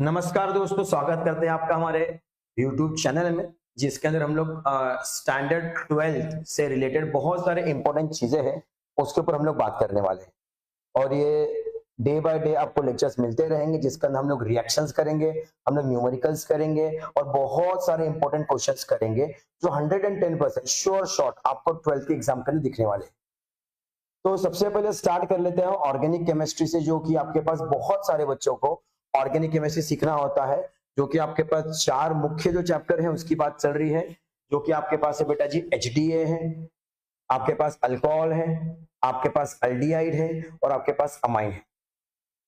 नमस्कार दोस्तों, स्वागत करते हैं आपका हमारे YouTube चैनल में, जिसके अंदर हम लोग स्टैंडर्ड 12 से रिलेटेड बहुत सारे इंपॉर्टेंट चीजें हैं उसके ऊपर हम लोग बात करने वाले हैं। और ये डे बाय डे आपको लेक्चर्स मिलते रहेंगे, जिसके अंदर हम लोग रिएक्शंस करेंगे, हम लोग न्यूमेरिकल्स करेंगे और बहुत सारे इंपॉर्टेंट क्वेश्चंस करेंगे जो 110% श्योर शॉट आपको 12th के एग्जाम के अंदर दिखने वाले हैं। तो सबसे पहले स्टार्ट कर लेते हैं ऑर्गेनिक केमिस्ट्री से, जो कि आपके पास बहुत सारे बच्चों को ऑर्गेनिक केमिस्ट्री सीखना होता है। जो कि आपके पास चार मुख्य जो चैप्टर हैं उसकी बात चल रही है, जो कि आपके पास है बेटा जी HDA है, आपके पास अल्कोहल है, आपके पास अल्डिहाइड है और आपके पास अमाइन है।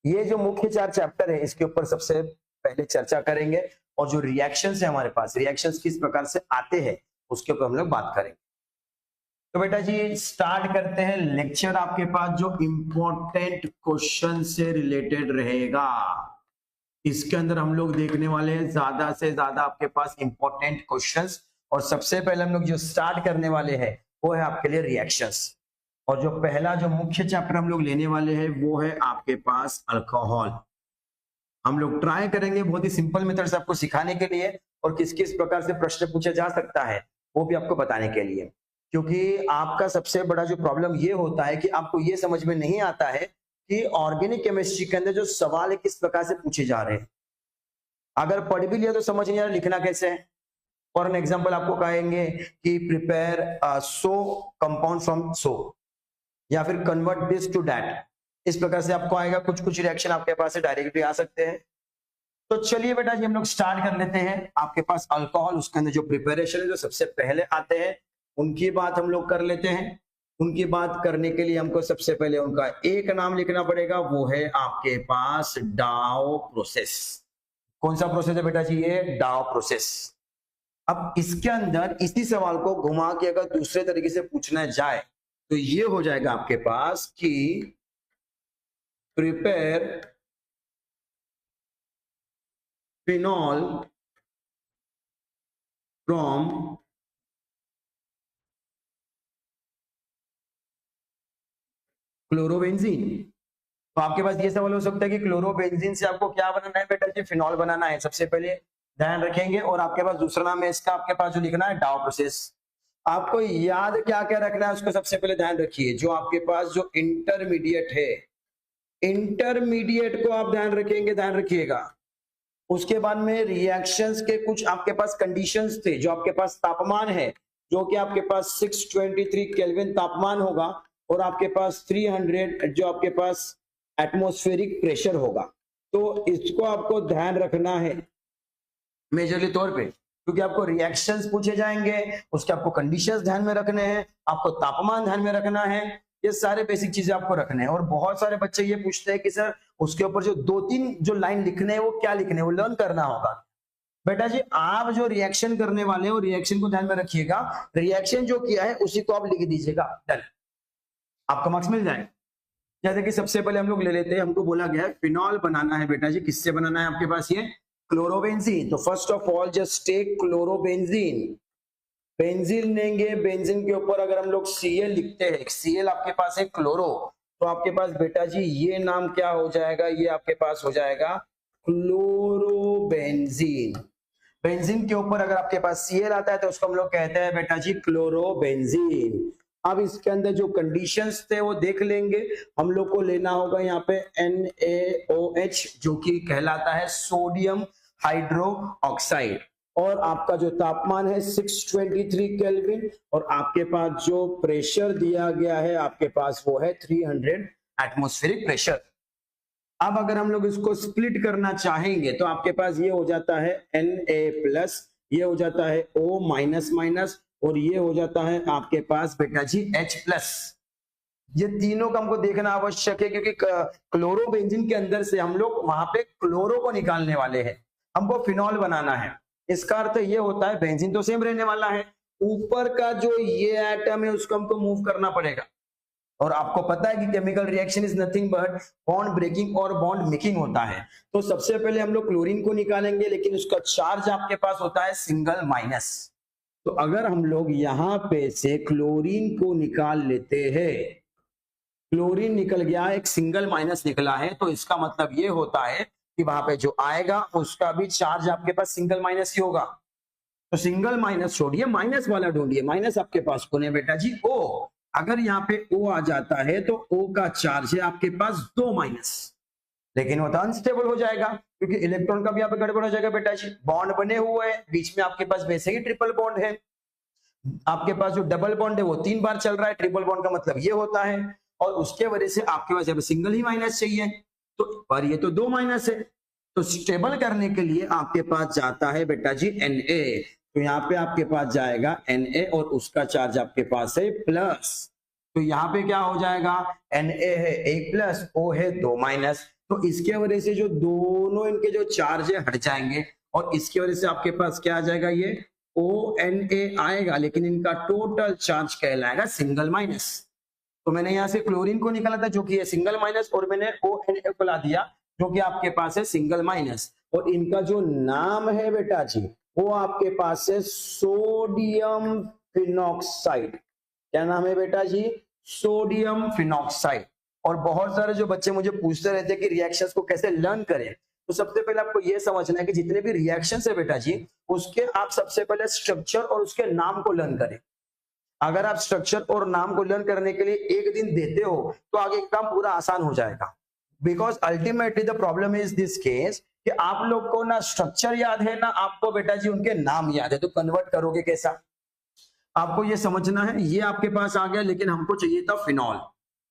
ये जो मुख्य चार चैप्टर है इसके ऊपर सबसे पहले चर्चा करेंगे और जो रिएक्शंस है हमारे पास, रिएक्शंस किस प्रकार से आते हैं उसके ऊपर हम लोग बात करेंगे। तो बेटा जी स्टार्ट करते हैं लेक्चर। आपके पास जो इंपॉर्टेंट क्वेश्चन से रिलेटेड रहेगा इसके अंदर हम लोग देखने वाले हैं ज्यादा से ज्यादा आपके पास इंपॉर्टेंट क्वेश्चंस। और सबसे पहले हम लोग जो स्टार्ट करने वाले हैं वो है आपके लिए रिएक्शंस। और जो पहला जो मुख्य चैप्टर हम लोग लेने वाले हैं वो है आपके पास अल्कोहल। हम लोग ट्राई करेंगे बहुत ही सिंपल मेथड से आपको सिखाने के लिए और किस किस प्रकार से प्रश्न पूछा जा सकता है वो भी आपको बताने के लिए, क्योंकि आपका सबसे बड़ा जो प्रॉब्लम ये होता है कि आपको ये समझ में नहीं आता है कि ऑर्गेनिक केमिस्ट्री के अंदर जो सवाल है किस प्रकार से पूछे जा रहे हैं। अगर पढ़ भी लिया तो समझ नहीं आ रहा लिखना कैसे है। फॉर एन एग्जांपल आपको कहेंगे कि prepare so compound from so या फिर कन्वर्ट दिस टू दैट, इस प्रकार से आपको आएगा। कुछ कुछ रिएक्शन आपके पास से डायरेक्ट भी आ सकते हैं। तो चलिए बेटा जी हम लोग स्टार्ट कर लेते हैं। आपके पास अल्कोहल, उसके अंदर जो प्रिपरेशन है जो सबसे पहले आते हैं उनकी बात हम लोग कर लेते हैं। उनकी बात करने के लिए हमको सबसे पहले उनका एक नाम लिखना पड़ेगा, वो है आपके पास डाओ प्रोसेस। कौन सा प्रोसेस है बेटा जी? ये डाओ प्रोसेस। अब इसके अंदर इसी सवाल को घुमा के अगर दूसरे तरीके से पूछना जाए तो ये हो जाएगा आपके पास कि प्रिपेयर फिनॉल फ्रॉम क्लोरोबेंजीन। तो आपके पास ये सवाल हो सकता है कि क्लोरोबेंजीन से आपको क्या बनाना है बेटा जी? फिनॉल बनाना है। सबसे पहले ध्यान रखेंगे। और आपके पास दूसरा नाम है इसका, आपके पास जो लिखना है डाउ प्रोसेस। आपको याद क्या क्या रखना है उसको सबसे पहले ध्यान रखिए। जो आपके पास जो इंटरमीडिएट है, इंटरमीडिएट को आप ध्यान रखेंगे, ध्यान रखिएगा। उसके बाद में रिएक्शंस के कुछ आपके पास कंडीशंस थे। जो आपके पास तापमान है जो कि आपके पास 623 केल्विन तापमान होगा और आपके पास 300 जो आपके पास एटमॉस्फेरिक प्रेशर होगा। तो इसको आपको ध्यान रखना है मेजरली तौर पे, क्योंकि आपको रिएक्शंस पूछे जाएंगे, उसके आपको कंडीशंस ध्यान में रखने हैं, आपको तापमान ध्यान में रखना है। ये सारे बेसिक चीजें आपको रखने हैं। और बहुत सारे बच्चे ये पूछते हैं कि सर उसके ऊपर जो 2-3 जो लाइन लिखने हैं वो क्या लिखने हैं, वो लर्न करना होगा। बेटा जी आप जो रिएक्शन करने वाले हो रिएक्शन को ध्यान में रखिएगा। रिएक्शन जो किया है उसी को आप लिख दीजिएगा, डन, आपका मार्क्स मिल जाए। जैसे कि सबसे पहले हम लोग ले लेते हैं, हमको बोला गया है फिनॉल बनाना है बेटा जी। किससे बनाना है आपके पास? ये क्लोरोबेंजीन। तो first of all just take chlorobenzene. Benzene लेंगे, बेंजीन के ऊपर अगर हम लोग Cl लिखते हैं, Cl आपके पास है क्लोरो, तो आपके पास बेटा जी ये नाम क्या हो जाएगा? ये आपके पास हो जाएगा क्लोरोबेंजीन। बेंजीन के ऊपर अगर आपके पास Cl आता है तो उसको हम लोग कहते हैं बेटा जी क्लोरोबेंजीन। अब इसके अंदर जो कंडीशंस थे वो देख लेंगे। हम लोग को लेना होगा यहाँ पे NaOH जो कि कहलाता है सोडियम हाइड्रो ऑक्साइड। और आपका जो तापमान है 623 केल्विन और आपके पास जो प्रेशर दिया गया है आपके पास वो है 300 एटमॉस्फेरिक प्रेशर। अब अगर हम लोग इसको स्प्लिट करना चाहेंगे तो आपके पास ये हो जाता है Na+, ये हो जाता है O-, और ये हो जाता है आपके पास बेटा जी H+। ये तीनों का हमको देखना आवश्यक है, क्योंकि क्लोरोबेंजीन के अंदर से हम लोग वहां पे क्लोरो को निकालने वाले हैं, हमको फिनॉल बनाना है। इसका अर्थ ये होता है बेंजीन तो सेम रहने वाला है, ऊपर का जो ये एटम है उसको हमको मूव करना पड़ेगा। और आपको पता है कि chemical reaction is nothing but bond breaking और बॉन्ड मेकिंग होता है। तो सबसे पहले हम लोग क्लोरीन को निकालेंगे, लेकिन उसका चार्ज आपके पास होता है सिंगल-। तो अगर हम लोग यहां पे से क्लोरीन को निकाल लेते हैं, क्लोरीन निकल गया, एक सिंगल माइनस निकला है, तो इसका मतलब ये होता है कि वहां पे जो आएगा उसका भी चार्ज आपके पास सिंगल माइनस ही होगा। तो सिंगल माइनस छोड़िए, माइनस वाला ढूंढिए। माइनस आपके पास कौन है बेटा जी? ओ। अगर यहाँ पे ओ आ जाता है तो ओ का चार्ज है आपके पास 2 माइनस, लेकिन वो तो अनस्टेबल हो जाएगा क्योंकि इलेक्ट्रॉन का भी यहाँ पे गड़बड़ हो जाएगा बेटा जी। बॉन्ड बने हुए हैं, बीच में आपके पास वैसे ही ट्रिपल बॉन्ड है। आपके पास जो डबल बॉन्ड है वो 3 बार चल रहा है, ट्रिपल बॉन्ड का मतलब ये होता है, और उसके वजह से आपके पास यहाँ पे सिंगल ही माइनस चाहिए, तो पर ये तो 2 माइनस है। तो स्टेबल करने के लिए आपके पास जाता है बेटा जी Na, तो यहाँ पे आपके पास जाएगा Na और उसका चार्ज आपके पास है प्लस। तो यहाँ पे क्या हो जाएगा? Na है 1 प्लस, O है 2 माइनस। तो इसके वजह से जो दोनों इनके जो चार्ज है हट जाएंगे, और इसकी वजह से आपके पास क्या आ जाएगा? ये ONA आएगा, लेकिन इनका टोटल चार्ज कहलाएगा सिंगल माइनस। तो मैंने यहाँ से क्लोरीन को निकाला था जो कि है सिंगल माइनस, और मैंने ONA को ला दिया जो कि आपके पास है सिंगल माइनस, और इनका जो नाम है बेटा जी वो आपके पास है सोडियम फिनॉक्साइड। क्या नाम है बेटा जी? Sodium phenoxide. और बहुत सारे जो बच्चे मुझे पूछते रहते हैं कि रिएक्शंस को कैसे लर्न करें, तो सबसे पहले आपको यह समझना है कि जितने भी रिएक्शंस है बेटा जी उसके आप सबसे पहले स्ट्रक्चर और उसके नाम को लर्न करें। अगर आप स्ट्रक्चर और नाम को लर्न करने के लिए एक दिन देते हो तो आगे काम पूरा आसान हो जाएगा। Because ultimately the problem is this case कि आप लोग को ना स्ट्रक्चर याद है ना आपको बेटा जी उनके नाम याद है, तो कन्वर्ट करोगे कैसा? आपको ये समझना है। ये आपके पास आ गया, लेकिन हमको चाहिए था फिनॉल,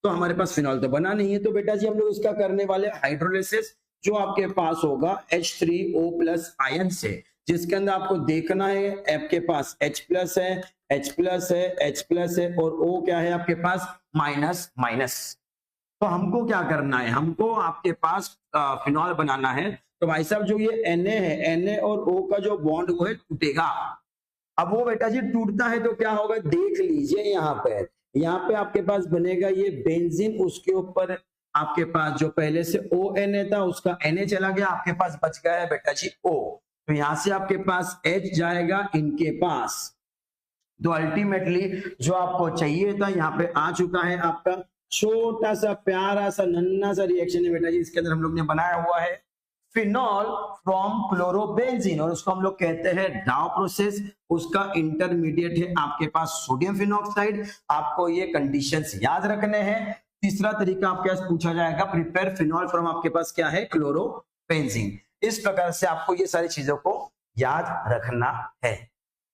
तो हमारे पास फिनॉल तो बना नहीं है, तो बेटा जी हम लोग इसका करने वाले हाइड्रोलिसिस, जो आपके पास होगा H3O+ आयन से, जिसके अंदर आपको देखना है आपके पास H+ है, H+ है, H+ है, और O क्या है आपके पास? Minus minus. तो हमको क्या करना है? हमको आपके पास फिनॉल बनाना है। तो भाई साहब जो ये Na है, Na और O का जो बॉन्ड वो है टूटेगा। अब वो बेटा जी टूटता है तो क्या होगा? देख लीजिए यहाँ पे आपके पास बनेगा ये बेंजीन, उसके ऊपर आपके पास जो पहले से ONA था उसका Na चला गया, आपके पास बच गया है बेटा जी O। तो यहां से आपके पास H जाएगा इनके पास। तो अल्टीमेटली जो आपको चाहिए था यहाँ पे आ चुका है। आपका छोटा सा प्यारा सा नन्ना सा रिएक्शन है बेटा जी, इसके अंदर हम लोग ने बनाया हुआ है फिनॉल फ्रॉम क्लोरोबेंजीन, और उसको हम लोग कहते हैं डाउ प्रोसेस। उसका इंटरमीडिएट है आपके पास सोडियम फिनॉक्साइड। आपको ये कंडीशंस याद रखने हैं। तीसरा तरीका आपके पास पूछा जाएगा प्रिपेयर फिनॉल फ्रॉम आपके पास क्या है? क्लोरोबेंजीन। इस प्रकार से आपको ये सारी चीजों को याद रखना है।